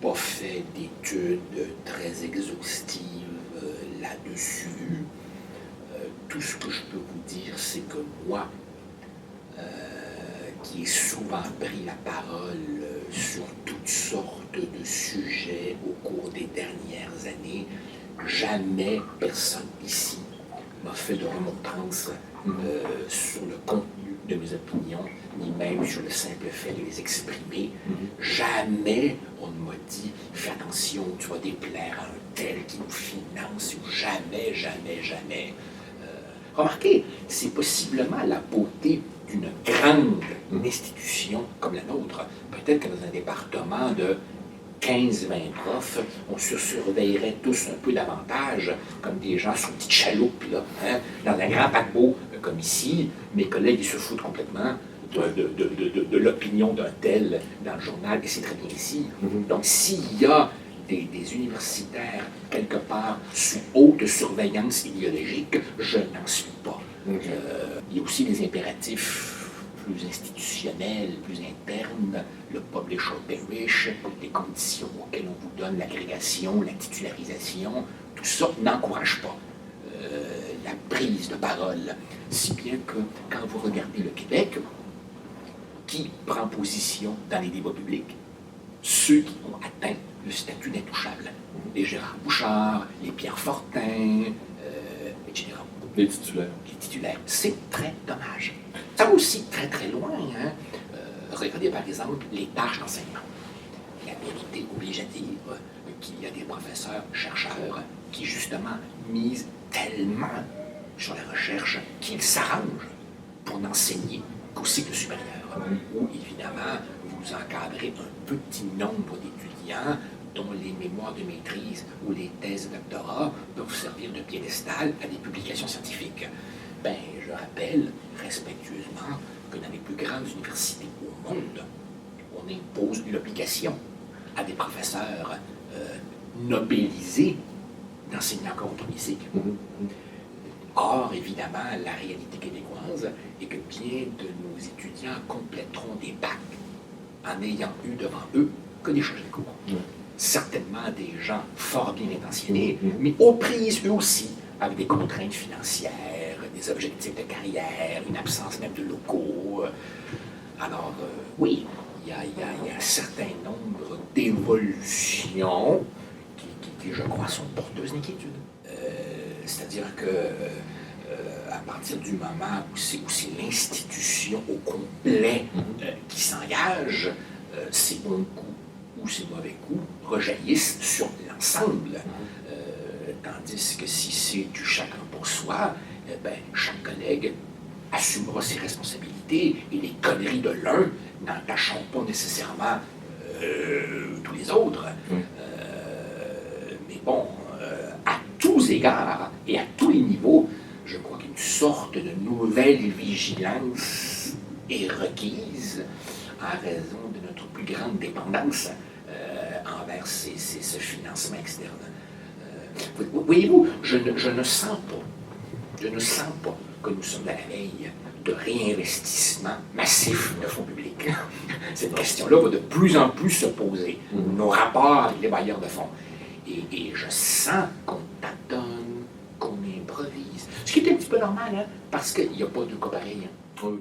pas fait d'études très exhaustives là-dessus. Tout ce que je peux vous dire, c'est que moi, qui ai souvent pris la parole sur toutes sortes de sujets au cours des dernières années, jamais personne ici m'a fait de remontrances sur le contenu de mes opinions, ni même sur le simple fait de les exprimer. Jamais on ne m'a dit « fais attention, tu vas déplaire à un tel qui nous finance » ou jamais, jamais, jamais. Remarquez, c'est possiblement la beauté d'une grande institution comme la nôtre. Peut-être que dans un département de 15-20 profs, on se surveillerait tous un peu davantage, comme des gens sur une petite chaloupe, là, hein, dans un grand paquebot comme ici. Mes collègues, ils se foutent complètement de l'opinion d'un tel dans le journal, et c'est très bien ici. Donc, s'il y a des universitaires, quelque part, sous haute surveillance idéologique, je n'en suis pas. Il y a aussi des impératifs plus institutionnels, plus internes, le publish or perish, les conditions auxquelles on vous donne l'agrégation, la titularisation, tout ça n'encourage pas la prise de parole. Si bien que quand vous regardez le Québec, qui prend position dans les débats publics? Ceux qui ont atteint le statut d'intouchable. Les Gérard Bouchard, les Pierre Fortin, etc. Les titulaires. Les titulaires. C'est très dommage. Ça va aussi très très loin. Hein? Regardez par exemple les tâches d'enseignement. La vérité oblige à dire qu'il y a des professeurs, chercheurs, qui justement misent tellement sur la recherche qu'ils s'arrangent pour n'enseigner qu'au cycle supérieur, où évidemment vous encadrez un petit nombre d'étudiants dont les mémoires de maîtrise ou les thèses de doctorat peuvent servir de piédestal à des publications scientifiques. Ben, je rappelle respectueusement que dans les plus grandes universités au monde, on impose l'obligation à des professeurs nobelisés d'enseigner encore au premier cycle. Or, évidemment, la réalité québécoise est que bien de nos étudiants compléteront des bacs en n'ayant eu devant eux que des chargés de cours. Certainement des gens fort bien intentionnés, mais aux prises eux aussi avec des contraintes financières, des objectifs de carrière, une absence même de locaux. Alors, oui, il y a un certain nombre d'évolutions qui, je crois, sont porteuses d'inquiétude. C'est-à-dire que à partir du moment où c'est l'institution au complet qui s'engage, ces bons coups ou ces mauvais coups rejaillissent sur l'ensemble. Tandis que si c'est du chacun pour soi, ben, chaque collègue assumera ses responsabilités et les conneries de l'un n'entacheront pas nécessairement tous les autres. Mais bon, à tous égards et à tous les niveaux, je crois qu'une sorte de nouvelle vigilance est requise en raison de notre plus grande dépendance envers ce financement externe. Voyez-vous, je ne sens pas que nous sommes à la veille de réinvestissement massif de fonds publics. Cette question-là va de plus en plus se poser. Nos rapports avec les bailleurs de fonds. Et je sens qu'on tâtonne, qu'on improvise. Ce qui est un petit peu normal, hein, parce qu'il n'y a pas de cas pareil. Oui.